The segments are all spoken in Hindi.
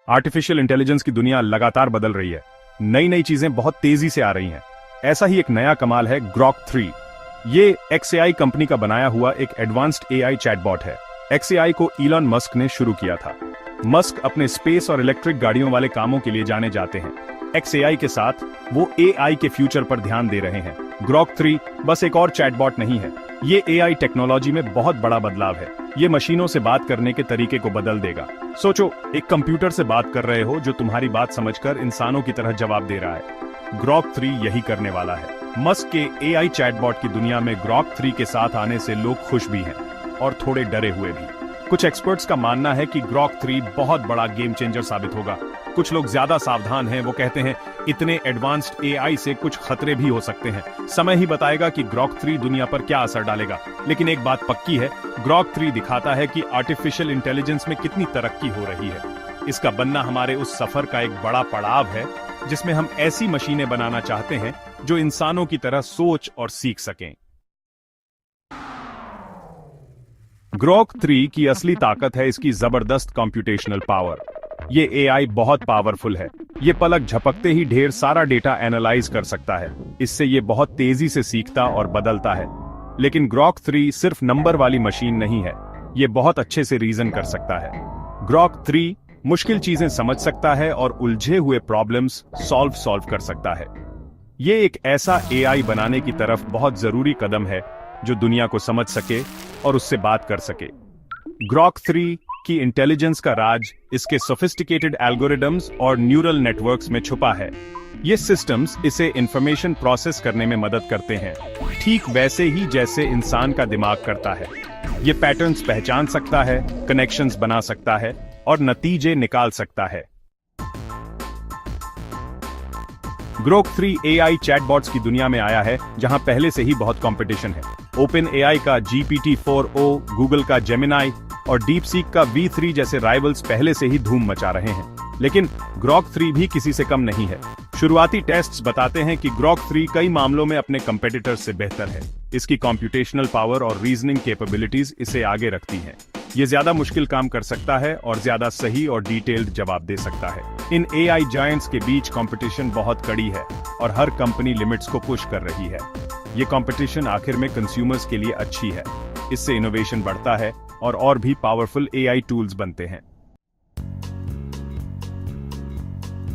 आर्टिफिशियल इंटेलिजेंस की दुनिया लगातार बदल रही है। नई नई चीजें बहुत तेजी से आ रही हैं। ऐसा ही एक नया कमाल है ग्रॉक 3। ये XAI कंपनी का बनाया हुआ एक एडवांस्ड AI चैटबॉट है। XAI को इलॉन मस्क ने शुरू किया था। मस्क अपने स्पेस और इलेक्ट्रिक गाड़ियों वाले कामों के लिए जाने जाते हैं। XAI के साथ वो AI के फ्यूचर पर ध्यान दे रहे हैं। ग्रॉक 3 बस एक और चैटबॉट नहीं है, ये AI टेक्नोलॉजी में बहुत बड़ा बदलाव है। ये मशीनों से बात करने के तरीके को बदल देगा। सोचो, एक कंप्यूटर से बात कर रहे हो जो तुम्हारी बात समझकर इंसानों की तरह जवाब दे रहा है। ग्रॉक 3 यही करने वाला है। मस्क के AI चैटबॉट की दुनिया में ग्रॉक 3 के साथ आने से लोग खुश भी हैं और थोड़े डरे हुए भी। कुछ एक्सपर्ट्स का मानना है कि ग्रॉक 3 बहुत बड़ा गेम चेंजर साबित होगा। कुछ लोग ज्यादा सावधान हैं, वो कहते हैं इतने एडवांस्ड AI से कुछ खतरे भी हो सकते हैं। समय ही बताएगा कि ग्रॉक 3 दुनिया पर क्या असर डालेगा। लेकिन एक बात पक्की है, ग्रॉक 3 दिखाता है कि आर्टिफिशियल इंटेलिजेंस में कितनी तरक्की हो रही है। इसका बनना हमारे उस सफर का एक बड़ा पड़ाव है जिसमें हम ऐसी मशीनें बनाना चाहते हैं जो इंसानों की तरह सोच और सीख सकें। ग्रॉक 3 की असली ताकत है इसकी जबरदस्त कंप्यूटेशनल पावर। ये AI बहुत पावरफुल है। ये पलक झपकते ही ढेर सारा डेटा एनालाइज कर सकता है। इससे ये बहुत तेजी से सीखता और बदलता है। लेकिन ग्रॉक 3 सिर्फ नंबर वाली मशीन नहीं है, ये बहुत अच्छे से रीजन कर सकता है। ग्रॉक 3 मुश्किल चीजें समझ सकता है और उलझे हुए प्रॉब्लम्स सॉल्व कर सकता है। ये एक ऐसा AI बनाने की तरफ बहुत जरूरी कदम है जो दुनिया को समझ सके और उससे बात कर सके। ग्रॉक 3 की इंटेलिजेंस का राज इसके सोफिस्टिकेटेड एल्गोरिदम्स और न्यूरल नेटवर्क्स में छुपा है। ये सिस्टम्स इसे इंफॉर्मेशन प्रोसेस करने में मदद करते हैं, ठीक वैसे ही जैसे इंसान का दिमाग करता है। ये पैटर्न्स पहचान सकता है, कनेक्शंस बना सकता है और नतीजे निकाल सकता है। ग्रॉक 3 AI चैटबॉट्स की दुनिया में आया है जहां पहले से ही बहुत कंपटीशन है। OpenAI का GPT-4o, गूगल का Gemini और DeepSeek का V3 जैसे राइवल्स पहले से ही धूम मचा रहे हैं। लेकिन ग्रॉक 3 भी किसी से कम नहीं है। शुरुआती टेस्ट्स बताते हैं कि ग्रॉक 3 कई मामलों में अपने कंपेटिटर्स से बेहतर है। इसकी कंप्यूटेशनल पावर और रीजनिंग कैपेबिलिटीज इसे आगे रखती हैं। ये ज्यादा मुश्किल काम कर सकता है और ज्यादा सही और डिटेल्ड जवाब दे सकता है। इन AI जायंट्स के बीच कंपटीशन बहुत कड़ी है और हर कंपनी लिमिट्स को पुश कर रही है। ये कंपटीशन आखिर में कंज्यूमर्स के लिए अच्छी है। इससे इनोवेशन बढ़ता है और भी पावरफुल AI टूल्स बनते हैं।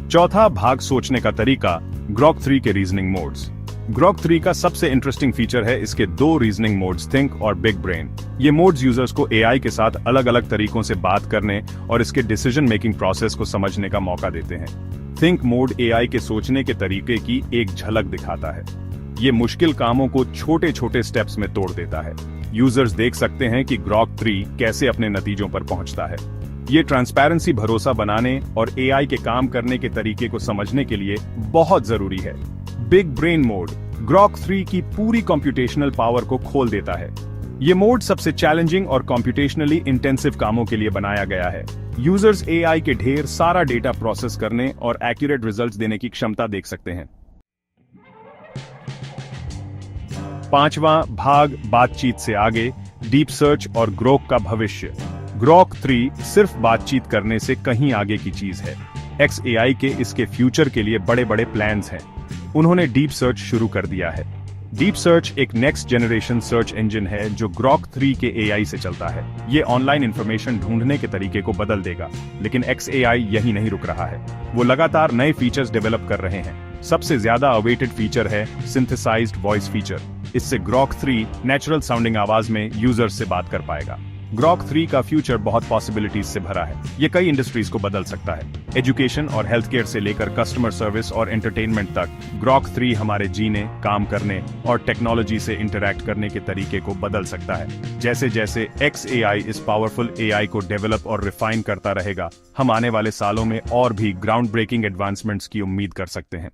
चौथा भाग सोचने का तरीका, ग्रॉक 3 के रीजनिंग मोड्स। ग्रॉक 3 का सबसे इंटरेस्टिंग फीचर है इसके 2 रीजनिंग मोड्स, थिंक और बिग ब्रेन। ये मोड्स यूजर्स को AI के साथ अलग अलग तरीकों से बात करने और इसके डिसीजन मेकिंग प्रोसेस को समझने का मौका देते हैं। थिंक मोड AI के सोचने के तरीके की एक झलक दिखाता है। ये मुश्किल कामों को छोटे छोटे स्टेप्स में तोड़ देता है। यूजर्स देख सकते हैं कि ग्रॉक 3 कैसे अपने नतीजों पर पहुंचता है। ये ट्रांसपेरेंसी भरोसा बनाने और AI के काम करने के तरीके को समझने के लिए बहुत जरूरी है। बिग ब्रेन मोड ग्रॉक 3 की पूरी कंप्यूटेशनल पावर को खोल देता है। ये मोड सबसे चैलेंजिंग और कंप्यूटेशनली इंटेंसिव कामों के लिए बनाया गया है। यूजर्स AI के ढेर सारा डेटा प्रोसेस करने और एक्यूरेट रिजल्ट्स देने की क्षमता देख सकते हैं। पांचवां भाग, बातचीत से आगे, डीप सर्च और ग्रोक का भविष्य। ग्रॉक 3 सिर्फ बातचीत करने से कहीं आगे की चीज है। XAI के इसके फ्यूचर के लिए बड़े बड़े प्लान्स हैं। उन्होंने डीप सर्च शुरू कर दिया है। डीप सर्च एक नेक्स्ट जनरेशन सर्च इंजन है जो ग्रॉक 3 के AI से चलता है। ये ऑनलाइन इंफॉर्मेशन ढूंढने के तरीके को बदल देगा। लेकिन XAI यही नहीं रुक रहा है, वो लगातार नए फीचर्स डेवलप कर रहे हैं। सबसे ज्यादा अवेटेड फीचर है सिंथेसाइज्ड वॉइस फीचर। इससे ग्रॉक 3 नेचुरल साउंडिंग आवाज में यूजर्स से बात कर पाएगा। ग्रॉक 3 का फ्यूचर बहुत पॉसिबिलिटीज से भरा है। ये कई इंडस्ट्रीज को बदल सकता है। एजुकेशन और हेल्थ केयर से लेकर कस्टमर सर्विस और एंटरटेनमेंट तक, ग्रॉक 3 हमारे जीने, काम करने और टेक्नोलॉजी से इंटरैक्ट करने के तरीके को बदल सकता है। जैसे जैसे XAI इस पावरफुल AI को डेवलप और रिफाइन करता रहेगा, हम आने वाले सालों में और भी ग्राउंड ब्रेकिंग एडवांसमेंट्स की उम्मीद कर सकते हैं।